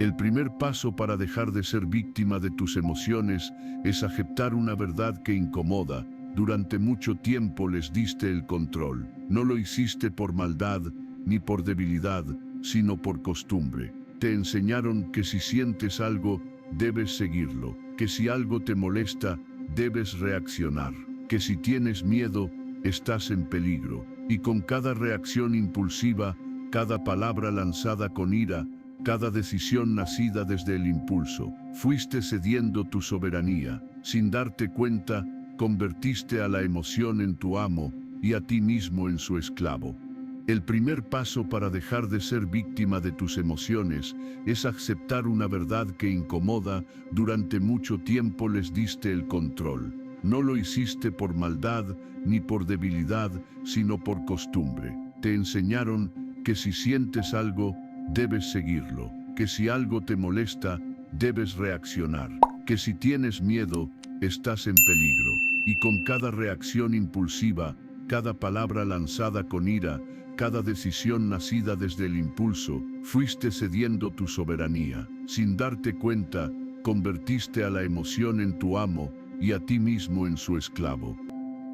El primer paso para dejar de ser víctima de tus emociones es aceptar una verdad que incomoda. Durante mucho tiempo les diste el control. No lo hiciste por maldad ni por debilidad, sino por costumbre. Te enseñaron que si sientes algo, debes seguirlo, que si algo te molesta, debes reaccionar, que si tienes miedo, estás en peligro. Y con cada reacción impulsiva, cada palabra lanzada con ira, cada decisión nacida desde el impulso, fuiste cediendo tu soberanía. Sin darte cuenta, convertiste a la emoción en tu amo y a ti mismo en su esclavo. El primer paso para dejar de ser víctima de tus emociones es aceptar una verdad que incomoda. Durante mucho tiempo les diste el control. No lo hiciste por maldad ni por debilidad, sino por costumbre. Te enseñaron que si sientes algo, debes seguirlo, que si algo te molesta, debes reaccionar, que si tienes miedo, estás en peligro. Y con cada reacción impulsiva, cada palabra lanzada con ira, cada decisión nacida desde el impulso, fuiste cediendo tu soberanía. Sin darte cuenta, convertiste a la emoción en tu amo y a ti mismo en su esclavo.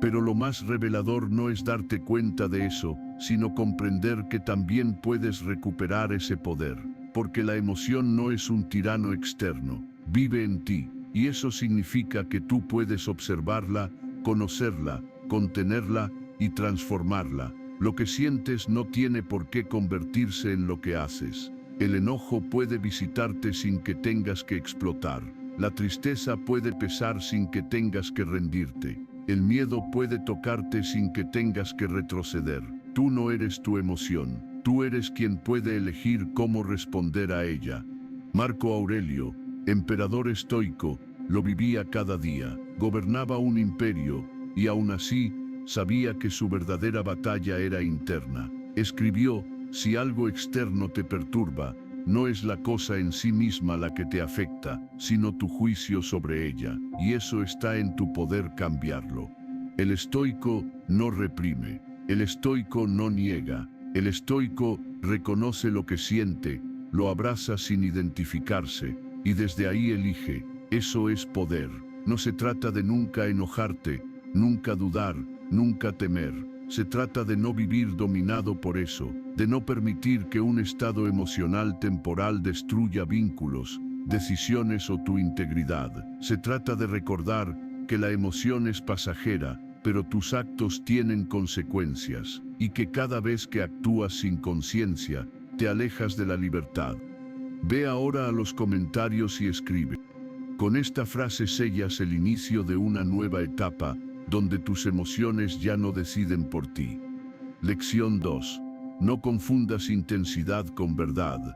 Pero lo más revelador no es darte cuenta de eso, sino comprender que también puedes recuperar ese poder, porque la emoción no es un tirano externo, vive en ti, y eso significa que tú puedes observarla, conocerla, contenerla y transformarla. Lo que sientes no tiene por qué convertirse en lo que haces. El enojo puede visitarte sin que tengas que explotar. La tristeza puede pesar sin que tengas que rendirte. El miedo puede tocarte sin que tengas que retroceder. Tú no eres tu emoción. Tú eres quien puede elegir cómo responder a ella. Marco Aurelio, emperador estoico, lo vivía cada día. Gobernaba un imperio y aún así sabía que su verdadera batalla era interna. Escribió: si algo externo te perturba, no es la cosa en sí misma la que te afecta, sino tu juicio sobre ella, y eso está en tu poder cambiarlo. El estoico no reprime, el estoico no niega, el estoico reconoce lo que siente, lo abraza sin identificarse, y desde ahí elige. Eso es poder. No se trata de nunca enojarte, nunca dudar, nunca temer. Se trata de no vivir dominado por eso, de no permitir que un estado emocional temporal destruya vínculos, decisiones o tu integridad. Se trata de recordar que la emoción es pasajera, pero tus actos tienen consecuencias, y que cada vez que actúas sin conciencia, te alejas de la libertad. Ve ahora a los comentarios y escribe. Con esta frase sellas el inicio de una nueva etapa, donde tus emociones ya no deciden por ti. Lección 2. No confundas intensidad con verdad.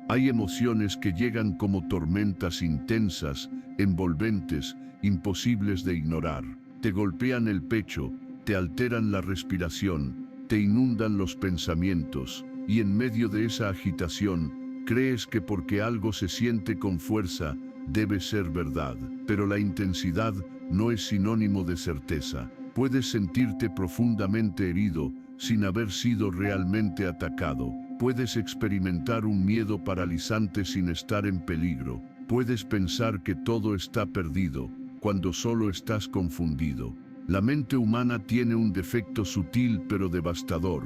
Hay emociones que llegan como tormentas intensas, envolventes, imposibles de ignorar. Te golpean el pecho, te alteran la respiración, te inundan los pensamientos, y en medio de esa agitación, crees que porque algo se siente con fuerza, debe ser verdad. Pero la intensidad no es sinónimo de certeza. Puedes sentirte profundamente herido sin haber sido realmente atacado. Puedes experimentar un miedo paralizante sin estar en peligro. Puedes pensar que todo está perdido, cuando solo estás confundido. La mente humana tiene un defecto sutil pero devastador.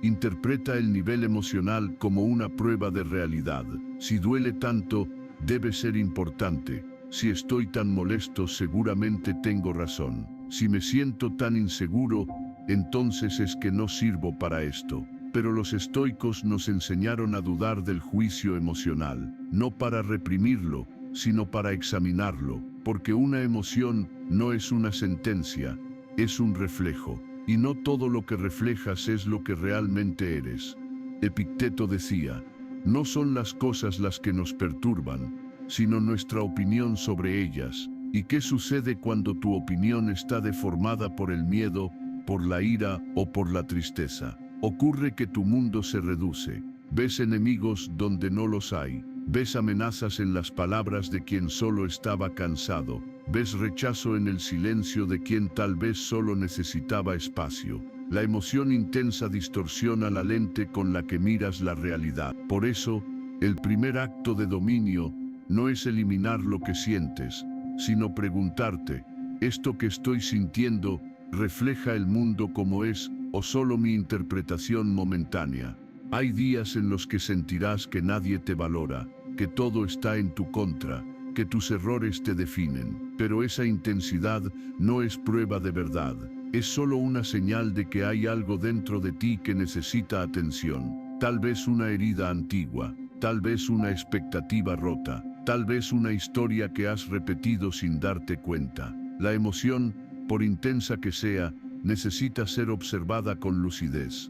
Interpreta el nivel emocional como una prueba de realidad. Si duele tanto, debe ser importante. Si estoy tan molesto, seguramente tengo razón. Si me siento tan inseguro, entonces es que no sirvo para esto. Pero los estoicos nos enseñaron a dudar del juicio emocional, no para reprimirlo, sino para examinarlo, porque una emoción no es una sentencia, es un reflejo, y no todo lo que reflejas es lo que realmente eres. Epicteto decía: no son las cosas las que nos perturban, sino nuestra opinión sobre ellas. ¿Y qué sucede cuando tu opinión está deformada por el miedo, por la ira o por la tristeza? Ocurre que tu mundo se reduce. Ves enemigos donde no los hay. Ves amenazas en las palabras de quien solo estaba cansado. Ves rechazo en el silencio de quien tal vez solo necesitaba espacio. La emoción intensa distorsiona la lente con la que miras la realidad. Por eso, El primer acto de dominio no es eliminar lo que sientes, sino preguntarte, ¿esto que estoy sintiendo refleja el mundo como es o solo mi interpretación momentánea? Hay días en los que sentirás que nadie te valora, que todo está en tu contra, que tus errores te definen, pero esa intensidad no es prueba de verdad. Es solo una señal de que hay algo dentro de ti que necesita atención. Tal vez una herida antigua, tal vez una expectativa rota, tal vez una historia que has repetido sin darte cuenta. La emoción, por intensa que sea, necesita ser observada con lucidez.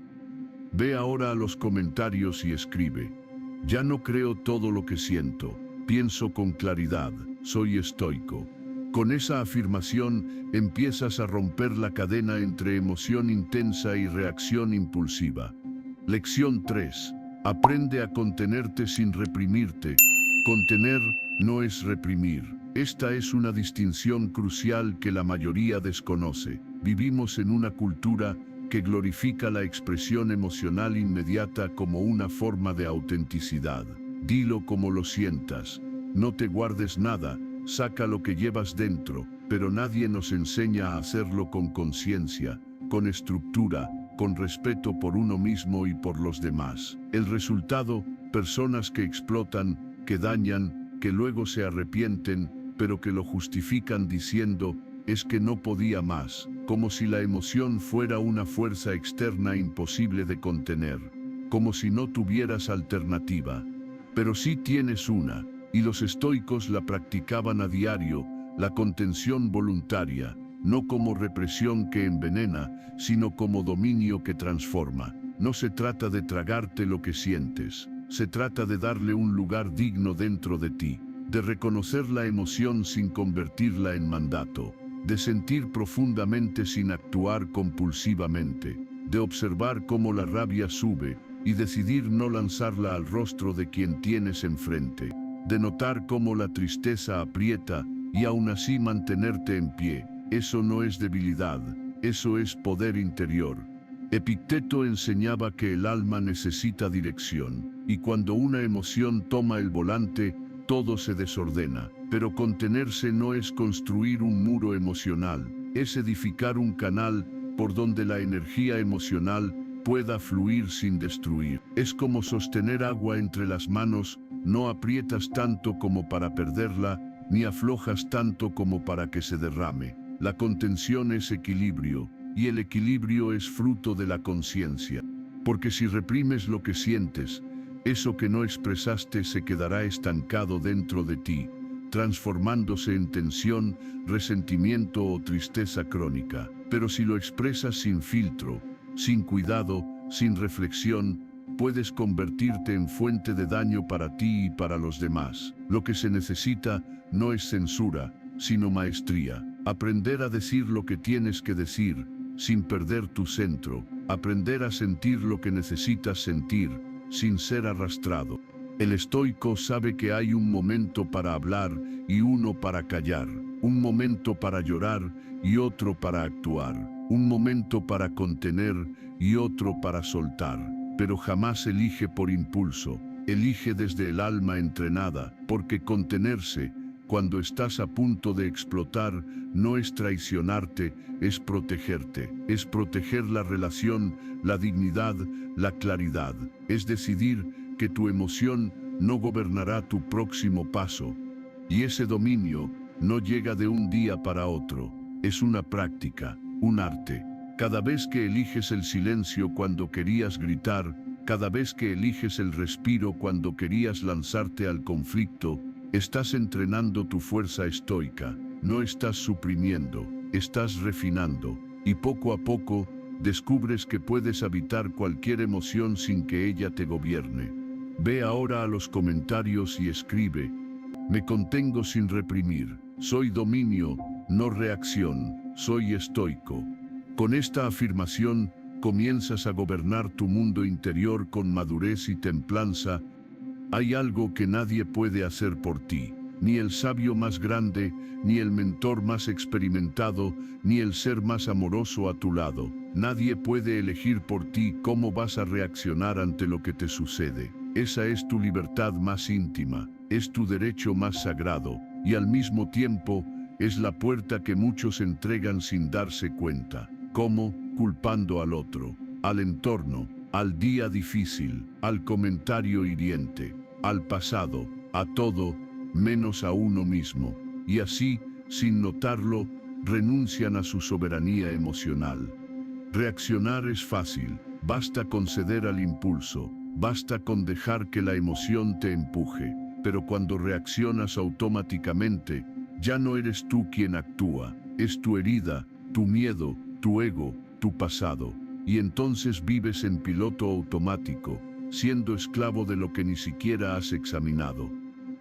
Ve ahora a los comentarios y escribe: ya no creo todo lo que siento, pienso con claridad, soy estoico. Con esa afirmación empiezas a romper la cadena entre emoción intensa y reacción impulsiva. Lección 3. Aprende a contenerte sin reprimirte. Contener no es reprimir. Esta es una distinción crucial que la mayoría desconoce. Vivimos en una cultura que glorifica la expresión emocional inmediata como una forma de autenticidad. Dilo como lo sientas. No te guardes nada, saca lo que llevas dentro, pero nadie nos enseña a hacerlo con conciencia, con estructura, con respeto por uno mismo y por los demás. El resultado, personas que explotan, que dañan, que luego se arrepienten, pero que lo justifican diciendo, es que no podía más, como si la emoción fuera una fuerza externa imposible de contener, como si no tuvieras alternativa. Pero sí tienes una, y los estoicos la practicaban a diario, la contención voluntaria, no como represión que envenena, sino como dominio que transforma. No se trata de tragarte lo que sientes, se trata de darle un lugar digno dentro de ti, de reconocer la emoción sin convertirla en mandato, de sentir profundamente sin actuar compulsivamente, de observar cómo la rabia sube y decidir no lanzarla al rostro de quien tienes enfrente, de notar cómo la tristeza aprieta y aún así mantenerte en pie. Eso no es debilidad, eso es poder interior. Epicteto enseñaba que el alma necesita dirección, y cuando una emoción toma el volante, todo se desordena. Pero contenerse no es construir un muro emocional, es edificar un canal por donde la energía emocional pueda fluir sin destruir. Es como sostener agua entre las manos, no aprietas tanto como para perderla, ni aflojas tanto como para que se derrame. La contención es equilibrio, y el equilibrio es fruto de la conciencia. Porque si reprimes lo que sientes, eso que no expresaste se quedará estancado dentro de ti, transformándose en tensión, resentimiento o tristeza crónica. Pero si lo expresas sin filtro, sin cuidado, sin reflexión, puedes convertirte en fuente de daño para ti y para los demás. Lo que se necesita no es censura, sino maestría. Aprender a decir lo que tienes que decir, sin perder tu centro. Aprender a sentir lo que necesitas sentir, sin ser arrastrado. El estoico sabe que hay un momento para hablar y uno para callar, un momento para llorar y otro para actuar, un momento para contener y otro para soltar, pero jamás elige por impulso, elige desde el alma entrenada, porque contenerse, cuando estás a punto de explotar, no es traicionarte, es protegerte, es proteger la relación, la dignidad, la claridad, es decidir que tu emoción no gobernará tu próximo paso. Y ese dominio no llega de un día para otro, es una práctica, un arte. Cada vez que eliges el silencio cuando querías gritar, cada vez que eliges el respiro cuando querías lanzarte al conflicto, estás entrenando tu fuerza estoica, no estás suprimiendo, estás refinando, y poco a poco descubres que puedes habitar cualquier emoción sin que ella te gobierne. Ve ahora a los comentarios y escribe: me contengo sin reprimir, soy dominio, no reacción, soy estoico. Con esta afirmación comienzas a gobernar tu mundo interior con madurez y templanza. Hay algo que nadie puede hacer por ti, ni el sabio más grande, ni el mentor más experimentado, ni el ser más amoroso a tu lado. Nadie puede elegir por ti cómo vas a reaccionar ante lo que te sucede. Esa es tu libertad más íntima, es tu derecho más sagrado, y al mismo tiempo, es la puerta que muchos entregan sin darse cuenta. ¿Cómo? Culpando al otro, al entorno, al día difícil, al comentario hiriente, al pasado, a todo, menos a uno mismo. Y así, sin notarlo, renuncian a su soberanía emocional. Reaccionar es fácil, basta con ceder al impulso, basta con dejar que la emoción te empuje, pero cuando reaccionas automáticamente, ya no eres tú quien actúa, es tu herida, tu miedo, tu ego, tu pasado, y entonces vives en piloto automático, siendo esclavo de lo que ni siquiera has examinado.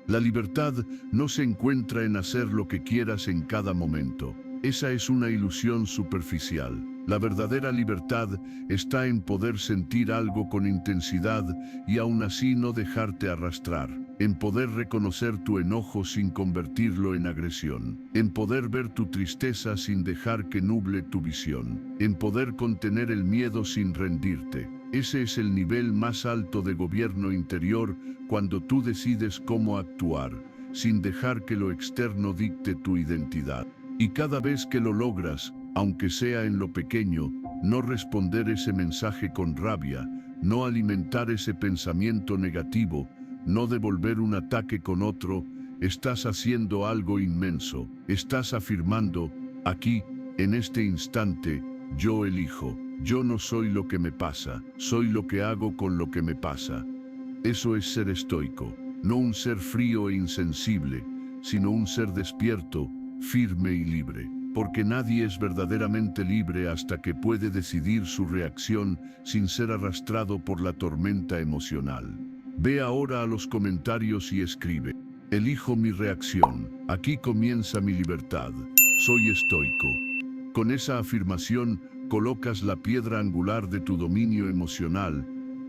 La libertad no se encuentra en hacer lo que quieras en cada momento. Esa es una ilusión superficial. La verdadera libertad está en poder sentir algo con intensidad y aún así no dejarte arrastrar, en poder reconocer tu enojo sin convertirlo en agresión, en poder ver tu tristeza sin dejar que nuble tu visión, en poder contener el miedo sin rendirte. Ese es el nivel más alto de gobierno interior cuando tú decides cómo actuar, sin dejar que lo externo dicte tu identidad. Y cada vez que lo logras, aunque sea en lo pequeño, no responder ese mensaje con rabia, no alimentar ese pensamiento negativo, no devolver un ataque con otro, estás haciendo algo inmenso. Estás afirmando, aquí, en este instante, yo elijo. Yo no soy lo que me pasa, soy lo que hago con lo que me pasa. Eso es ser estoico, no un ser frío e insensible, sino un ser despierto, firme y libre. Porque nadie es verdaderamente libre hasta que puede decidir su reacción sin ser arrastrado por la tormenta emocional. Ve ahora a los comentarios y escribe: elijo mi reacción, aquí comienza mi libertad, soy estoico. Con esa afirmación, colocas la piedra angular de tu dominio emocional.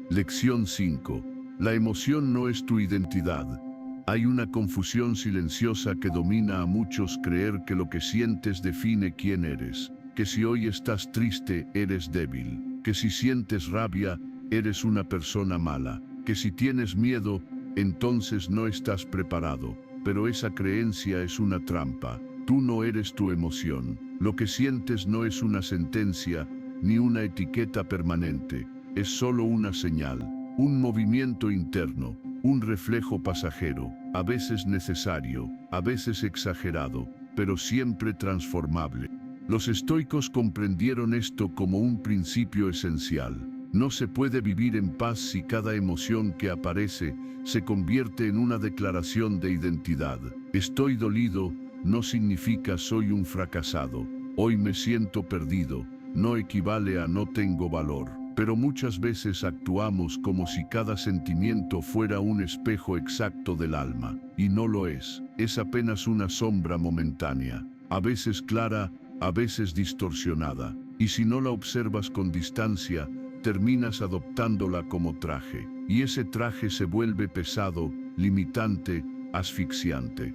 Lección 5. La emoción no es tu identidad. Hay una confusión silenciosa que domina a muchos: creer que lo que sientes define quién eres, que si hoy estás triste, eres débil, que si sientes rabia, eres una persona mala, que si tienes miedo, entonces no estás preparado. Pero esa creencia es una trampa. Tú no eres tu emoción. Lo que sientes no es una sentencia, ni una etiqueta permanente. Es solo una señal, un movimiento interno, un reflejo pasajero, a veces necesario, a veces exagerado, pero siempre transformable. Los estoicos comprendieron esto como un principio esencial. No se puede vivir en paz si cada emoción que aparece se convierte en una declaración de identidad. Estoy dolido no significa soy un fracasado. Hoy me siento perdido no equivale a no tengo valor. Pero muchas veces actuamos como si cada sentimiento fuera un espejo exacto del alma, y no lo es. Es apenas una sombra momentánea, a veces clara, a veces distorsionada, y si no la observas con distancia, terminas adoptándola como traje, y ese traje se vuelve pesado, limitante, asfixiante.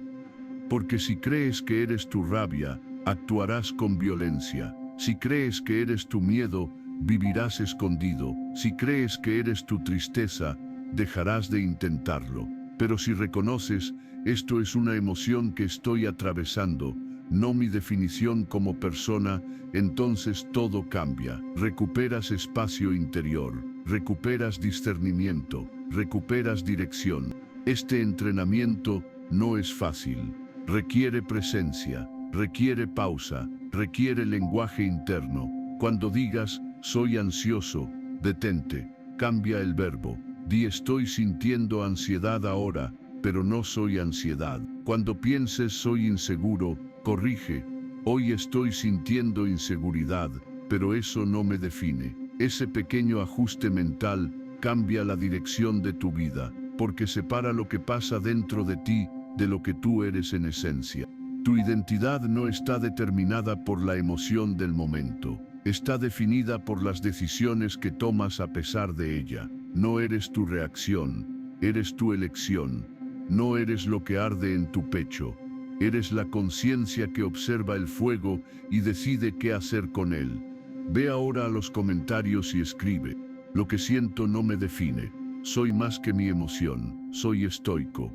Porque si crees que eres tu rabia, actuarás con violencia. Si crees que eres tu miedo, vivirás escondido. Si crees que eres tu tristeza, dejarás de intentarlo. Pero si reconoces, esto es una emoción que estoy atravesando, no mi definición como persona, entonces todo cambia. Recuperas espacio interior, recuperas discernimiento, recuperas dirección. Este entrenamiento no es fácil. Requiere presencia, requiere pausa, requiere lenguaje interno. Cuando digas, soy ansioso, detente, cambia el verbo. Di estoy sintiendo ansiedad ahora, pero no soy ansiedad. Cuando pienses soy inseguro, corrige. Hoy estoy sintiendo inseguridad, pero eso no me define. Ese pequeño ajuste mental cambia la dirección de tu vida, porque separa lo que pasa dentro de ti de lo que tú eres en esencia. Tu identidad no está determinada por la emoción del momento. Está definida por las decisiones que tomas a pesar de ella. No eres tu reacción, eres tu elección. No eres lo que arde en tu pecho. Eres la conciencia que observa el fuego y decide qué hacer con él. Ve ahora a los comentarios y escribe: lo que siento no me define. soy más que mi emoción, soy estoico.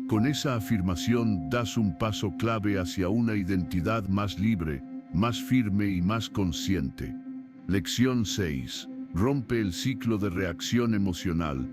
Con esa afirmación das un paso clave hacia una identidad más libre, más firme y más consciente. Lección 6. Rompe el ciclo de reacción emocional.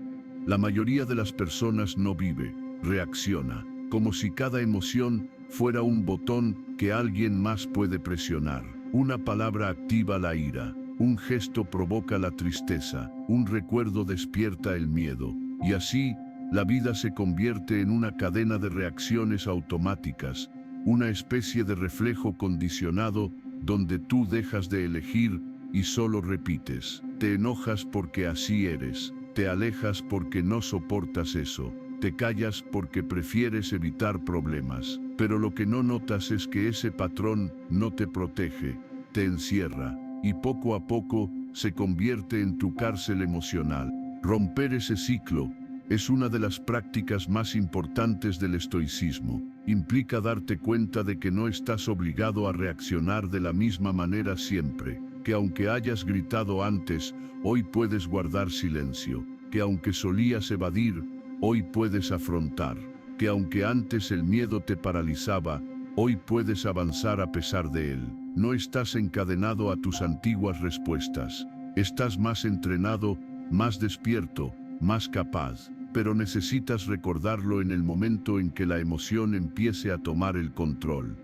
La mayoría de las personas no vive, reacciona, como si cada emoción fuera un botón que alguien más puede presionar. Una palabra activa la ira, un gesto provoca la tristeza, un recuerdo despierta el miedo, y así, la vida se convierte en una cadena de reacciones automáticas, una especie de reflejo condicionado donde tú dejas de elegir y solo repites. Te enojas porque así eres, te alejas porque no soportas eso, te callas porque prefieres evitar problemas. Pero lo que no notas es que ese patrón no te protege, te encierra, y poco a poco se convierte en tu cárcel emocional. Romper ese ciclo es una de las prácticas más importantes del estoicismo. Implica darte cuenta de que no estás obligado a reaccionar de la misma manera siempre, que aunque hayas gritado antes, hoy puedes guardar silencio, que aunque solías evadir, hoy puedes afrontar, que aunque antes el miedo te paralizaba, hoy puedes avanzar a pesar de él. No estás encadenado a tus antiguas respuestas, estás más entrenado, más despierto, más capaz. Pero necesitas recordarlo en el momento en que la emoción empiece a tomar el control.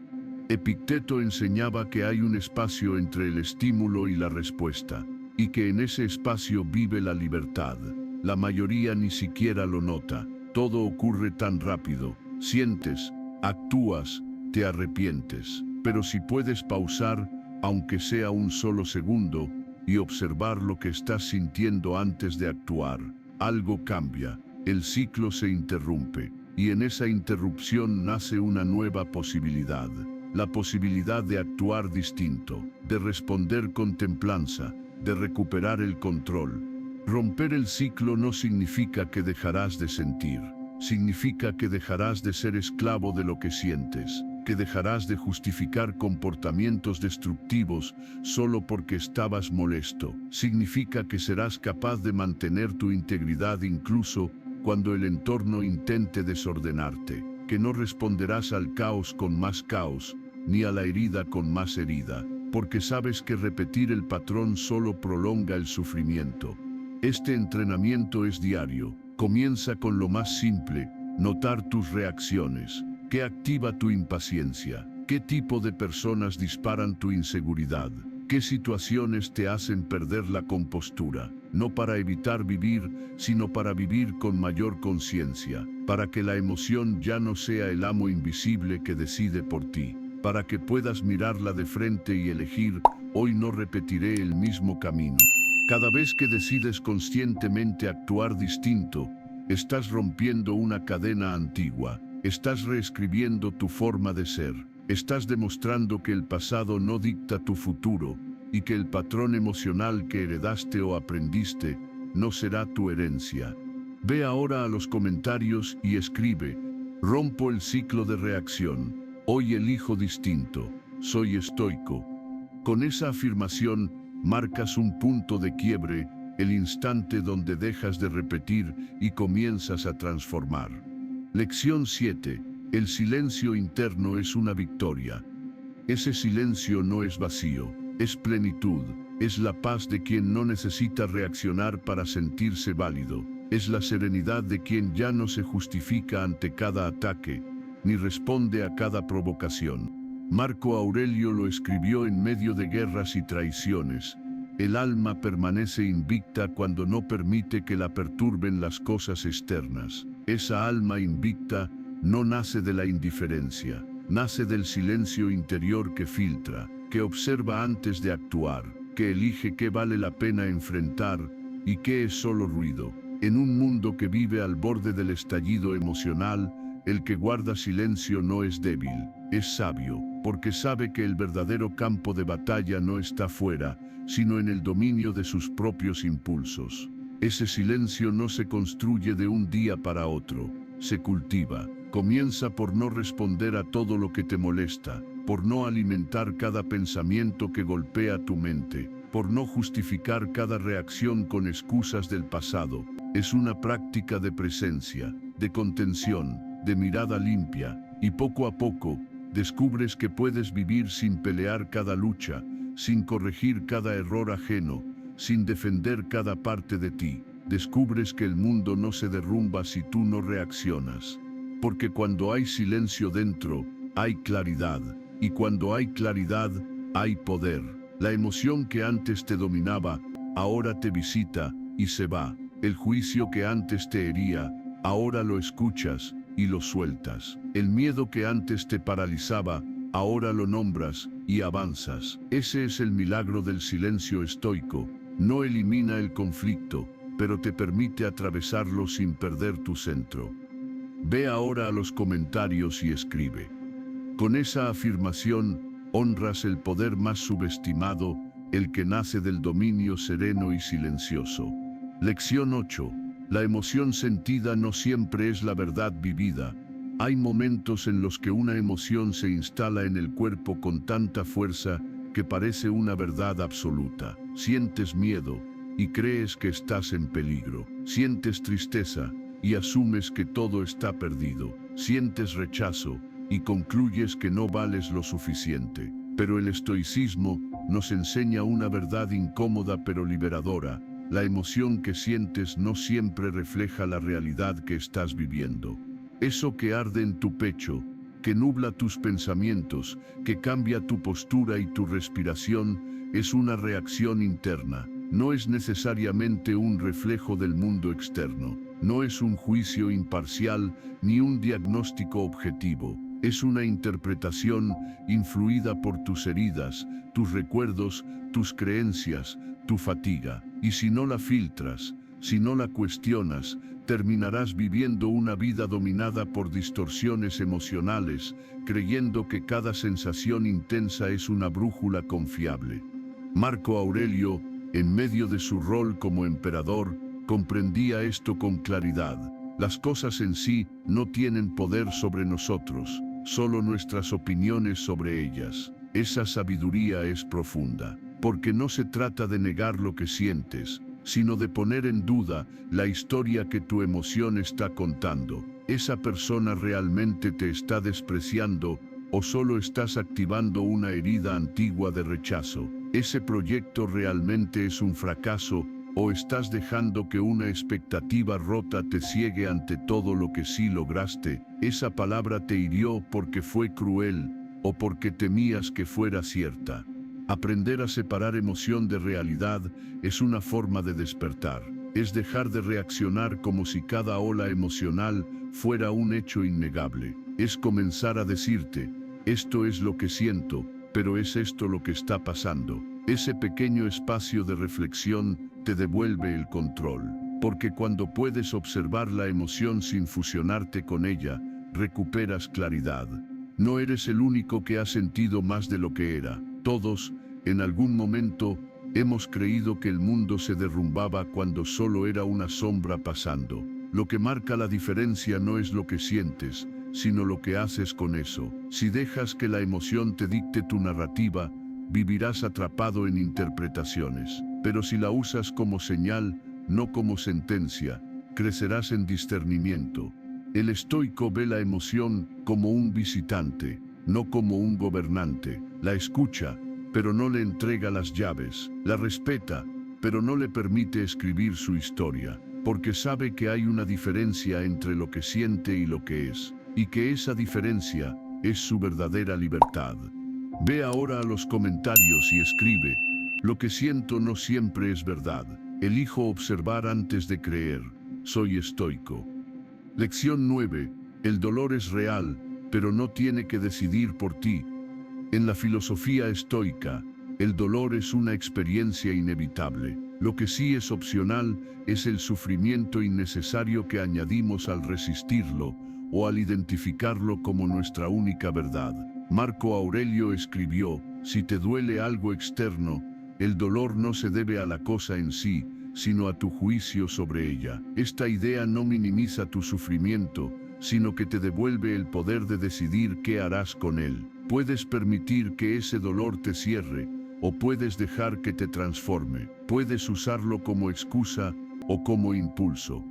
Epicteto enseñaba que hay un espacio entre el estímulo y la respuesta, y que en ese espacio vive la libertad. La mayoría ni siquiera lo nota, todo ocurre tan rápido, sientes, actúas, te arrepientes. Pero si puedes pausar, aunque sea un solo segundo, y observar lo que estás sintiendo antes de actuar, algo cambia. El ciclo se interrumpe, y en esa interrupción nace una nueva posibilidad. La posibilidad de actuar distinto, de responder con templanza, de recuperar el control. Romper el ciclo no significa que dejarás de sentir, significa que dejarás de ser esclavo de lo que sientes, que dejarás de justificar comportamientos destructivos solo porque estabas molesto. Significa que serás capaz de mantener tu integridad incluso cuando el entorno intente desordenarte, que no responderás al caos con más caos, ni a la herida con más herida, porque sabes que repetir el patrón solo prolonga el sufrimiento. Este entrenamiento es diario, comienza con lo más simple, notar tus reacciones, qué activa tu impaciencia, qué tipo de personas disparan tu inseguridad, qué situaciones te hacen perder la compostura. No para evitar vivir, sino para vivir con mayor conciencia, para que la emoción ya no sea el amo invisible que decide por ti, para que puedas mirarla de frente y elegir, hoy no repetiré el mismo camino. Cada vez que decides conscientemente actuar distinto, estás rompiendo una cadena antigua, estás reescribiendo tu forma de ser, estás demostrando que el pasado no dicta tu futuro, y que el patrón emocional que heredaste o aprendiste no será tu herencia. Ve ahora a los comentarios y escribe: rompo el ciclo de reacción, hoy elijo distinto, soy estoico. Con esa afirmación marcas un punto de quiebre, el instante donde dejas de repetir y comienzas a transformar. Lección 7. El silencio interno es una victoria. Ese silencio no es vacío. Es plenitud, es la paz de quien no necesita reaccionar para sentirse válido, es la serenidad de quien ya no se justifica ante cada ataque, ni responde a cada provocación. Marco Aurelio lo escribió en medio de guerras y traiciones. El alma permanece invicta cuando no permite que la perturben las cosas externas. Esa alma invicta no nace de la indiferencia, nace del silencio interior que filtra, que observa antes de actuar, que elige qué vale la pena enfrentar y qué es solo ruido. En un mundo que vive al borde del estallido emocional, el que guarda silencio no es débil, es sabio, porque sabe que el verdadero campo de batalla no está fuera, sino en el dominio de sus propios impulsos. Ese silencio no se construye de un día para otro, se cultiva. Comienza por no responder a todo lo que te molesta, por no alimentar cada pensamiento que golpea tu mente, por no justificar cada reacción con excusas del pasado. es una práctica de presencia, de contención, de mirada limpia, y poco a poco, descubres que puedes vivir sin pelear cada lucha, sin corregir cada error ajeno, sin defender cada parte de ti. Descubres que el mundo no se derrumba si tú no reaccionas. Porque cuando hay silencio dentro, hay claridad. Y cuando hay claridad, hay poder. La emoción que antes te dominaba, ahora te visita y se va. El juicio que antes te hería, ahora lo escuchas y lo sueltas. El miedo que antes te paralizaba, ahora lo nombras y avanzas. Ese es el milagro del silencio estoico. No elimina el conflicto, pero te permite atravesarlo sin perder tu centro. Ve ahora a los comentarios y escribe. Con esa afirmación, honras el poder más subestimado, el que nace del dominio sereno y silencioso. Lección 8. La emoción sentida no siempre es la verdad vivida. Hay momentos en los que una emoción se instala en el cuerpo con tanta fuerza que parece una verdad absoluta. Sientes miedo y crees que estás en peligro. Sientes tristeza y asumes que todo está perdido. Sientes rechazo y concluyes que no vales lo suficiente. Pero el estoicismo nos enseña una verdad incómoda pero liberadora. La emoción que sientes no siempre refleja la realidad que estás viviendo. Eso que arde en tu pecho, que nubla tus pensamientos, que cambia tu postura y tu respiración, es una reacción interna. No es necesariamente un reflejo del mundo externo. No es un juicio imparcial ni un diagnóstico objetivo. Es una interpretación influida por tus heridas, tus recuerdos, tus creencias, tu fatiga. Y si no la filtras, si no la cuestionas, terminarás viviendo una vida dominada por distorsiones emocionales, creyendo que cada sensación intensa es una brújula confiable. Marco Aurelio, en medio de su rol como emperador, comprendía esto con claridad. Las cosas en sí no tienen poder sobre nosotros, solo nuestras opiniones sobre ellas. Esa sabiduría es profunda, porque no se trata de negar lo que sientes, sino de poner en duda la historia que tu emoción está contando. ¿Esa persona realmente te está despreciando o solo estás activando una herida antigua de rechazo? ¿Ese proyecto realmente es un fracaso o estás dejando que una expectativa rota te ciegue ante todo lo que sí lograste? ¿Esa palabra te hirió porque fue cruel o porque temías que fuera cierta? Aprender a separar emoción de realidad es una forma de despertar. Es dejar de reaccionar como si cada ola emocional fuera un hecho innegable. Es comenzar a decirte, esto es lo que siento, pero es esto lo que está pasando. Ese pequeño espacio de reflexión te devuelve el control. Porque cuando puedes observar la emoción sin fusionarte con ella, recuperas claridad. No eres el único que ha sentido más de lo que era. Todos, en algún momento, hemos creído que el mundo se derrumbaba cuando solo era una sombra pasando. Lo que marca la diferencia no es lo que sientes, sino lo que haces con eso. Si dejas que la emoción te dicte tu narrativa, vivirás atrapado en interpretaciones. Pero si la usas como señal, no como sentencia, crecerás en discernimiento. El estoico ve la emoción como un visitante, no como un gobernante. La escucha, pero no le entrega las llaves. La respeta, pero no le permite escribir su historia, porque sabe que hay una diferencia entre lo que siente y lo que es, y que esa diferencia es su verdadera libertad. Ve ahora a los comentarios y escribe, lo que siento no siempre es verdad. Elijo observar antes de creer. Soy estoico. Lección 9. El dolor es real, pero no tiene que decidir por ti. En la filosofía estoica, el dolor es una experiencia inevitable. Lo que sí es opcional es el sufrimiento innecesario que añadimos al resistirlo o al identificarlo como nuestra única verdad. Marco Aurelio escribió, si te duele algo externo, el dolor no se debe a la cosa en sí, sino a tu juicio sobre ella. Esta idea no minimiza tu sufrimiento, sino que te devuelve el poder de decidir qué harás con él. Puedes permitir que ese dolor te cierre, o puedes dejar que te transforme. Puedes usarlo como excusa, o como impulso.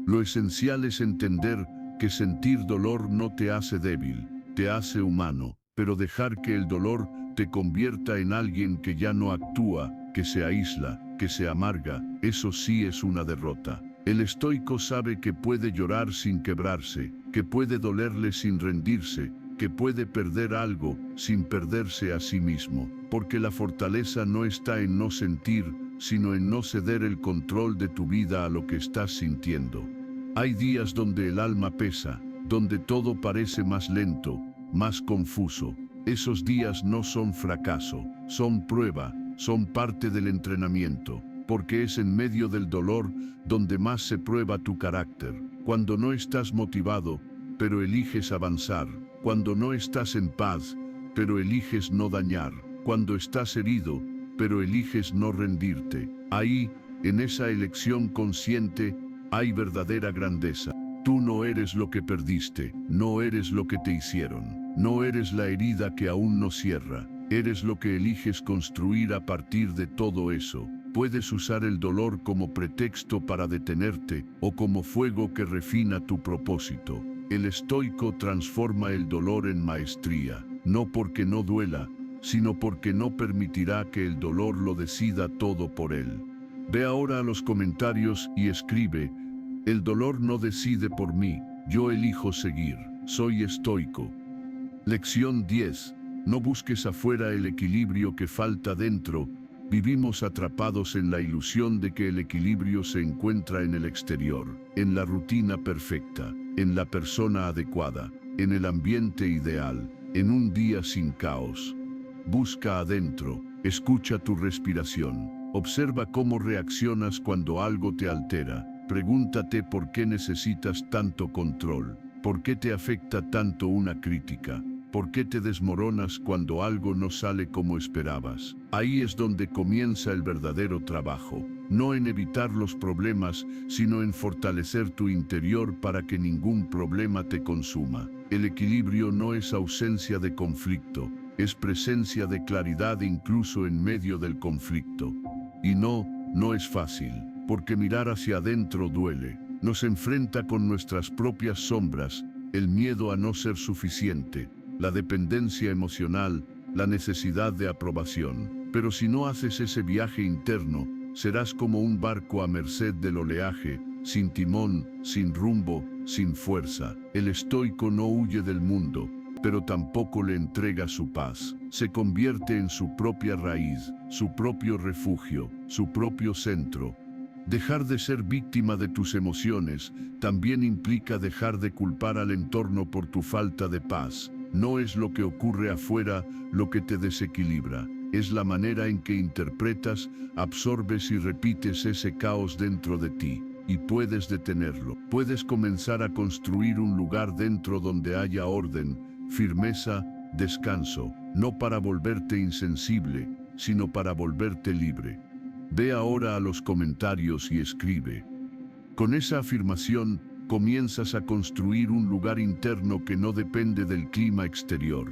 Lo esencial es entender que sentir dolor no te hace débil, te hace humano, pero dejar que el dolor te convierta en alguien que ya no actúa, que se aísla, que se amarga, eso sí es una derrota. El estoico sabe que puede llorar sin quebrarse, que puede dolerle sin rendirse, que puede perder algo sin perderse a sí mismo, porque la fortaleza no está en no sentir, sino en no ceder el control de tu vida a lo que estás sintiendo. Hay días donde el alma pesa, donde todo parece más lento, más confuso. Esos días no son fracaso, son prueba, son parte del entrenamiento, porque es en medio del dolor donde más se prueba tu carácter. Cuando no estás motivado, pero eliges avanzar. Cuando no estás en paz, pero eliges no dañar. Cuando estás herido, pero eliges no rendirte. Ahí, en esa elección consciente, hay verdadera grandeza. Tú no eres lo que perdiste, no eres lo que te hicieron, no eres la herida que aún no cierra, eres lo que eliges construir a partir de todo eso. Puedes usar el dolor como pretexto para detenerte o como fuego que refina tu propósito. El estoico transforma el dolor en maestría, no porque no duela, sino porque no permitirá que el dolor lo decida todo por él. Ve ahora a los comentarios y escribe: el dolor no decide por mí, yo elijo seguir, soy estoico. Lección 10. No busques afuera el equilibrio que falta dentro. Vivimos atrapados en la ilusión de que el equilibrio se encuentra en el exterior, en la rutina perfecta, en la persona adecuada, en el ambiente ideal, en un día sin caos. Busca adentro, escucha tu respiración, observa cómo reaccionas cuando algo te altera. Pregúntate por qué necesitas tanto control, por qué te afecta tanto una crítica, por qué te desmoronas cuando algo no sale como esperabas. Ahí es donde comienza el verdadero trabajo, no en evitar los problemas, sino en fortalecer tu interior para que ningún problema te consuma. El equilibrio no es ausencia de conflicto, es presencia de claridad incluso en medio del conflicto. Y no es fácil. Porque mirar hacia adentro duele, nos enfrenta con nuestras propias sombras, el miedo a no ser suficiente, la dependencia emocional, la necesidad de aprobación. Pero si no haces ese viaje interno, serás como un barco a merced del oleaje, sin timón, sin rumbo, sin fuerza. El estoico no huye del mundo, pero tampoco le entrega su paz. Se convierte en su propia raíz, su propio refugio, su propio centro. Dejar de ser víctima de tus emociones también implica dejar de culpar al entorno por tu falta de paz. No es lo que ocurre afuera lo que te desequilibra, es la manera en que interpretas, absorbes y repites ese caos dentro de ti. Y puedes detenerlo. Puedes comenzar a construir un lugar dentro donde haya orden, firmeza, descanso, no para volverte insensible, sino para volverte libre. Ve ahora a los comentarios y escribe. Con esa afirmación, comienzas a construir un lugar interno que no depende del clima exterior.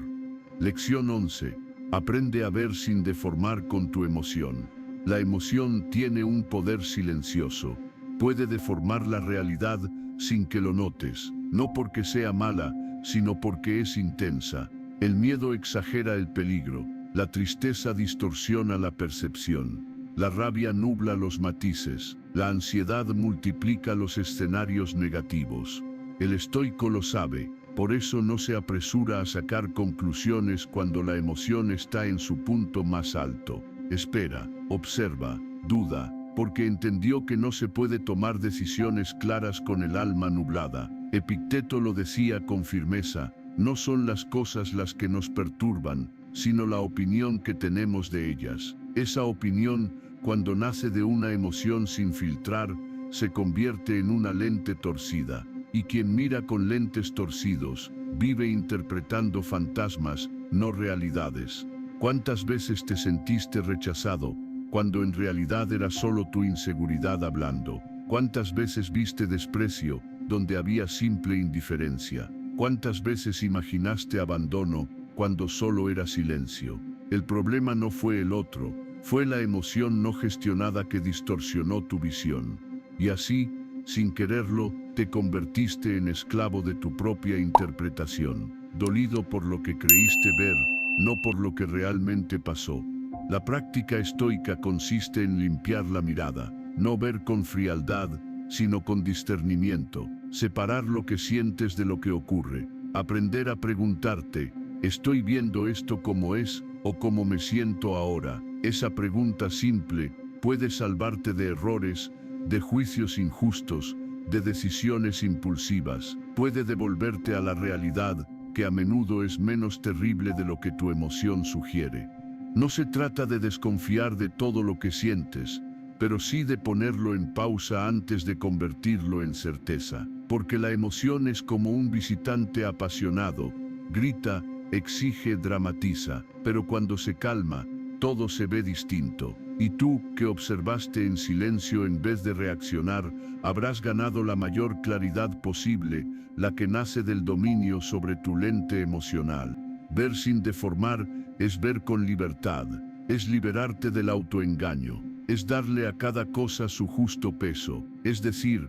Lección 11. Aprende a ver sin deformar con tu emoción. La emoción tiene un poder silencioso. Puede deformar la realidad sin que lo notes, no porque sea mala, sino porque es intensa. El miedo exagera el peligro, la tristeza distorsiona la percepción. La rabia nubla los matices, la ansiedad multiplica los escenarios negativos. El estoico lo sabe, por eso no se apresura a sacar conclusiones cuando la emoción está en su punto más alto. Espera, observa, duda, porque entendió que no se puede tomar decisiones claras con el alma nublada. Epicteto lo decía con firmeza: no son las cosas las que nos perturban, sino la opinión que tenemos de ellas. Esa opinión, cuando nace de una emoción sin filtrar, se convierte en una lente torcida. Y quien mira con lentes torcidos, vive interpretando fantasmas, no realidades. ¿Cuántas veces te sentiste rechazado, cuando en realidad era solo tu inseguridad hablando? ¿Cuántas veces viste desprecio, donde había simple indiferencia? ¿Cuántas veces imaginaste abandono, cuando solo era silencio? El problema no fue el otro, fue la emoción no gestionada que distorsionó tu visión. y así, sin quererlo, te convertiste en esclavo de tu propia interpretación, dolido por lo que creíste ver, no por lo que realmente pasó. La práctica estoica consiste en limpiar la mirada, no ver con frialdad, sino con discernimiento, separar lo que sientes de lo que ocurre, aprender a preguntarte, ¿estoy viendo esto como es o como me siento ahora? Esa pregunta simple puede salvarte de errores, de juicios injustos, de decisiones impulsivas, puede devolverte a la realidad, que a menudo es menos terrible de lo que tu emoción sugiere. No se trata de desconfiar de todo lo que sientes, pero sí de ponerlo en pausa antes de convertirlo en certeza, porque la emoción es como un visitante apasionado, grita, exige, dramatiza, pero cuando se calma, todo se ve distinto. Y tú, que observaste en silencio en vez de reaccionar, habrás ganado la mayor claridad posible, la que nace del dominio sobre tu lente emocional. Ver sin deformar es ver con libertad, es liberarte del autoengaño, es darle a cada cosa su justo peso, es decir,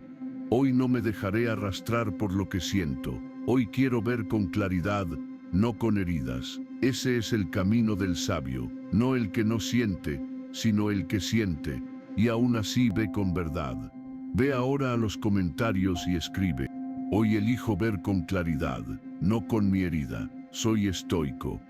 hoy no me dejaré arrastrar por lo que siento, hoy quiero ver con claridad, no con heridas. Ese es el camino del sabio, no el que no siente, sino el que siente, y aún así ve con verdad. Ve ahora a los comentarios y escribe, hoy elijo ver con claridad, no con mi herida, soy estoico.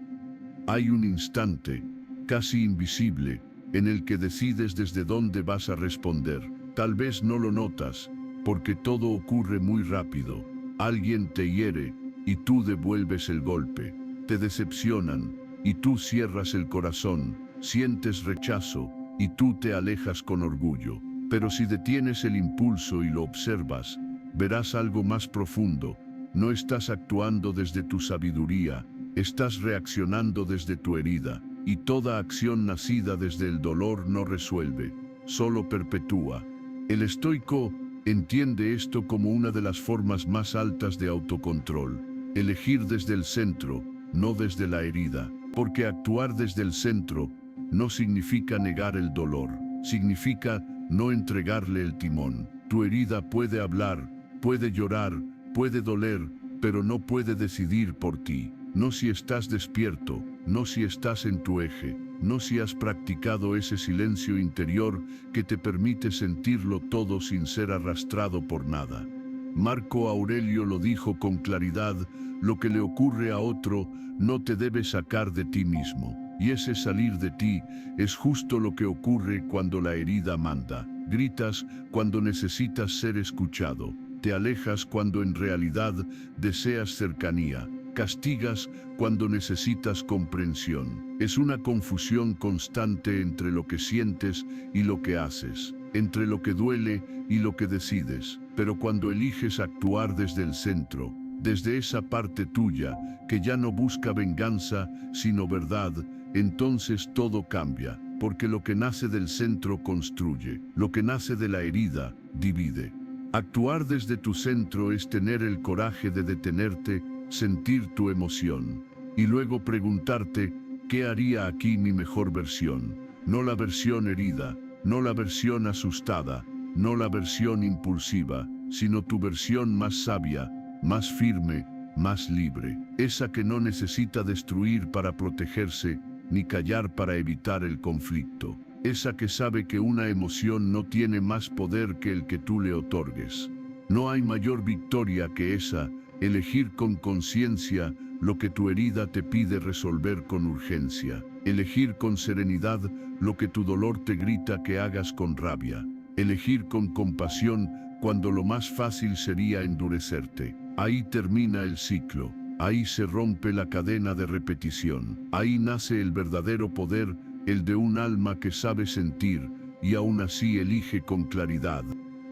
Hay un instante, casi invisible, en el que decides desde dónde vas a responder. Tal vez no lo notas, porque todo ocurre muy rápido. Alguien te hiere, y tú devuelves el golpe. Te decepcionan, y tú cierras el corazón. Sientes rechazo, y tú te alejas con orgullo. Pero si detienes el impulso y lo observas, verás algo más profundo. No estás actuando desde tu sabiduría, estás reaccionando desde tu herida, y toda acción nacida desde el dolor no resuelve, solo perpetúa. El estoico entiende esto como una de las formas más altas de autocontrol. Elegir desde el centro, no desde la herida, porque actuar desde el centro no significa negar el dolor, significa no entregarle el timón. Tu herida puede hablar, puede llorar, puede doler, pero no puede decidir por ti. No si estás despierto, no si estás en tu eje, no si has practicado ese silencio interior que te permite sentirlo todo sin ser arrastrado por nada. Marco Aurelio lo dijo con claridad, lo que le ocurre a otro no te debe sacar de ti mismo, y ese salir de ti es justo lo que ocurre cuando la herida manda. Gritas cuando necesitas ser escuchado, te alejas cuando en realidad deseas cercanía, castigas cuando necesitas comprensión. Es una confusión constante entre lo que sientes y lo que haces, entre lo que duele y lo que decides. Pero cuando eliges actuar desde el centro, desde esa parte tuya que ya no busca venganza, sino verdad, entonces todo cambia, porque lo que nace del centro construye, lo que nace de la herida divide. Actuar desde tu centro es tener el coraje de detenerte, sentir tu emoción, y luego preguntarte, ¿qué haría aquí mi mejor versión? No la versión herida, no la versión asustada, no la versión impulsiva, sino tu versión más sabia, más firme, más libre, esa que no necesita destruir para protegerse, ni callar para evitar el conflicto, esa que sabe que una emoción no tiene más poder que el que tú le otorgues. No hay mayor victoria que esa, elegir con conciencia lo que tu herida te pide resolver con urgencia, elegir con serenidad lo que tu dolor te grita que hagas con rabia, elegir con compasión cuando lo más fácil sería endurecerte. Ahí termina el ciclo, ahí se rompe la cadena de repetición, ahí nace el verdadero poder, el de un alma que sabe sentir y aún así elige con claridad.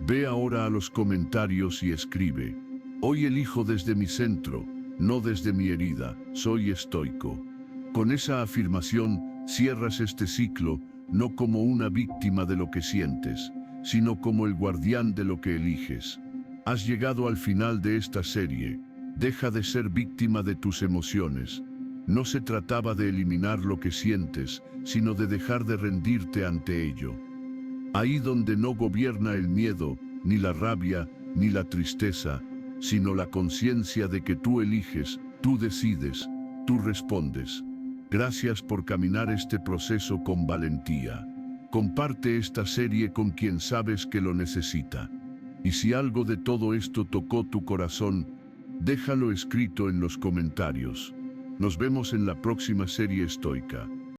Ve ahora a los comentarios y escribe, hoy elijo desde mi centro, no desde mi herida, soy estoico. Con esa afirmación cierras este ciclo, no como una víctima de lo que sientes, sino como el guardián de lo que eliges. Has llegado al final de esta serie. Deja de ser víctima de tus emociones. No se trataba de eliminar lo que sientes, sino de dejar de rendirte ante ello. Ahí donde no gobierna el miedo, ni la rabia, ni la tristeza, sino la conciencia de que tú eliges, tú decides, tú respondes. Gracias por caminar este proceso con valentía. Comparte esta serie con quien sabes que lo necesita. Y si algo de todo esto tocó tu corazón, déjalo escrito en los comentarios. Nos vemos en la próxima serie estoica.